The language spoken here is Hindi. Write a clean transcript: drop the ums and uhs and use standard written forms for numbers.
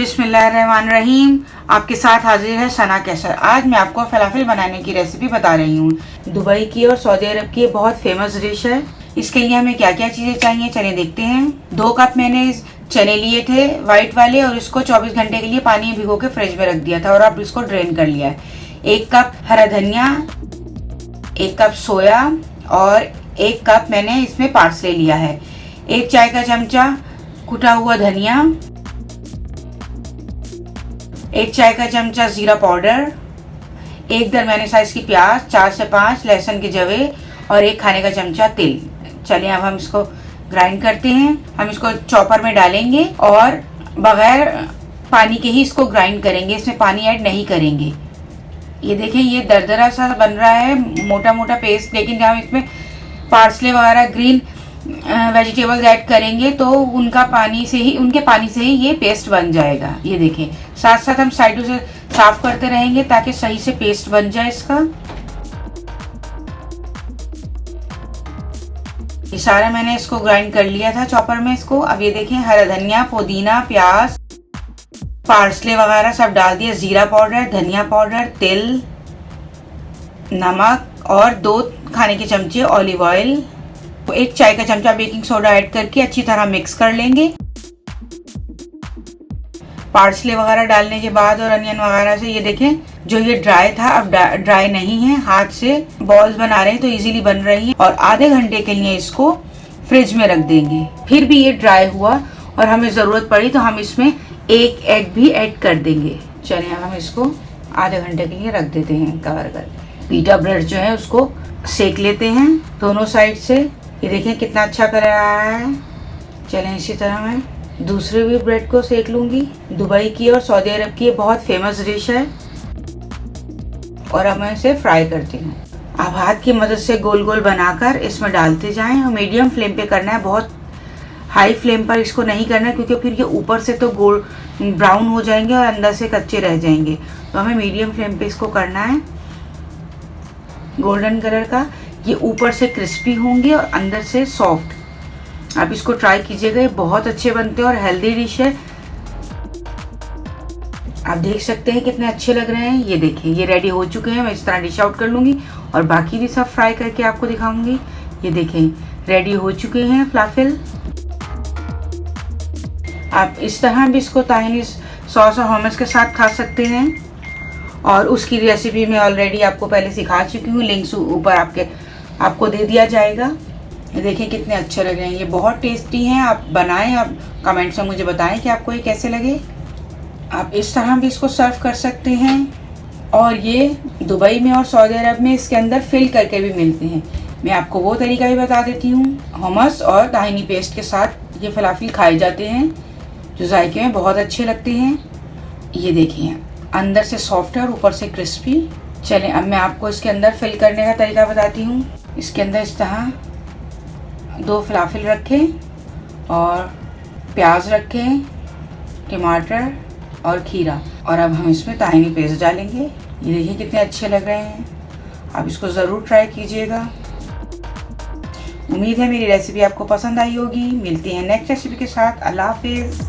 बिस्मिल्लाहिर्रहमानिर्रहीम। आपके साथ हाजिर है सना कैसर। आज मैं आपको फलाफल बनाने की रेसिपी बता रही हूँ। दुबई की और सऊदी अरब की बहुत फेमस डिश है। इसके लिए हमें क्या क्या चीज़ें चाहिए चलिए देखते हैं। 2 कप मैंने चने लिए थे वाइट वाले और इसको 24 घंटे के लिए पानी में भिगो के फ्रिज में रख दिया था और अब इसको ड्रेन कर लिया है। 1 कप हरा धनिया, 1 कप सोया और 1 कप मैंने इसमें पार्सले लिया है। 1 चाय का चमचा कुटा हुआ धनिया, 1 चाय का चमचा जीरा पाउडर, 1 दरमियाने साइज की प्याज, 4 से 5 लहसुन के जवे और 1 खाने का चमचा तेल। चलिए अब हम इसको ग्राइंड करते हैं। हम इसको चॉपर में डालेंगे और बगैर पानी के ही इसको ग्राइंड करेंगे, इसमें पानी ऐड नहीं करेंगे। ये देखें, ये दरदरा सा बन रहा है, मोटा मोटा पेस्ट। लेकिन जब हम इसमें पार्सले वगैरह ग्रीन वेजिटेबल्स ऐड करेंगे तो उनके पानी से ही ये पेस्ट बन जाएगा। ये देखें, साथ साथ हम साइडों से साफ करते रहेंगे ताकि सही से पेस्ट बन जाए इसका। ये सारा मैंने इसको ग्राइंड कर लिया था चॉपर में इसको। अब ये देखें, हरा धनिया, पुदीना, प्याज, पार्सले वगैरह सब डाल दिया, जीरा पाउडर, धनिया पाउडर, तिल, नमक और 2 खाने के चमचे ऑलिव ऑयल, 1 चाय का चमचा बेकिंग सोडा ऐड करके अच्छी तरह मिक्स कर लेंगे। पार्सले वगैरह डालने के बाद और अनियन वगैरह से ये देखें, जो ये ड्राई था अब ड्राई नहीं है। हाथ से बॉल्स बना रहे हैं तो इजीली बन रही है। और आधे घंटे के लिए इसको फ्रिज में रख देंगे। फिर भी ये ड्राई हुआ और हमें ज़रूरत पड़ी तो हम इसमें 1 एग भी ऐड कर देंगे। चलिए हम इसको आधे घंटे के लिए रख देते हैं कवर कर। पीटा ब्रेड जो है उसको सेक लेते हैं दोनों साइड से। ये देखें कितना अच्छा कर रहा है। चलें इसी तरह मैं दूसरे भी ब्रेड को सेक लूँगी। दुबई की और सऊदी अरब की ये बहुत फेमस डिश है और अब मैं इसे फ्राई करती हूँ। आप हाथ की मदद से गोल गोल बनाकर इसमें डालते जाएं और मीडियम फ्लेम पे करना है। बहुत हाई फ्लेम पर इसको नहीं करना है क्योंकि फिर ये ऊपर से तो ब्राउन हो जाएंगे और अंदर से कच्चे रह जाएंगे। तो हमें मीडियम फ्लेम पे इसको करना है। गोल्डन कलर का ये ऊपर से क्रिस्पी होंगे और अंदर से सॉफ्ट। आप इसको ट्राई कीजिएगा, ये बहुत अच्छे बनते हैं और हेल्दी डिश है। आप देख सकते हैं कितने अच्छे लग रहे हैं। ये देखिए, ये रेडी हो चुके हैं। मैं इस तरह डिश आउट कर लूँगी और बाकी भी सब फ्राई करके आपको दिखाऊंगी। ये देखें, रेडी हो चुके हैं फलाफल। आप इस तरह भी इसको ताहिनी सॉस और hummus के साथ खा सकते हैं और उसकी रेसिपी मैं ऑलरेडी आपको पहले सिखा चुकी हूँ। लिंक्स ऊपर आपको दे दिया जाएगा। ये देखें कितने अच्छे लग रहे हैं, ये बहुत टेस्टी हैं। आप बनाएं, आप कमेंट्स में मुझे बताएं कि आपको ये कैसे लगे। आप इस तरह भी इसको सर्व कर सकते हैं और ये दुबई में और सऊदी अरब में इसके अंदर फिल करके भी मिलते हैं। मैं आपको वो तरीका भी बता देती हूँ। hummus और ताहिनी पेस्ट के साथ ये फलाफल खाए जाते हैं जो जायके में बहुत अच्छे लगते हैं। ये देखिए, अंदर से सॉफ्ट है और ऊपर से क्रिस्पी। चलें अब मैं आपको इसके अंदर फिल करने का तरीका बताती हूँ। इसके अंदर इस तरह 2 फलाफल रखें और प्याज रखें, टमाटर और खीरा और अब हम इसमें ताहिनी पेस्ट डालेंगे। ये देखिए कितने अच्छे लग रहे हैं। आप इसको ज़रूर ट्राई कीजिएगा। उम्मीद है मेरी रेसिपी आपको पसंद आई होगी। मिलती हैं नेक्स्ट रेसिपी के साथ। अल्लाह हाफिज़।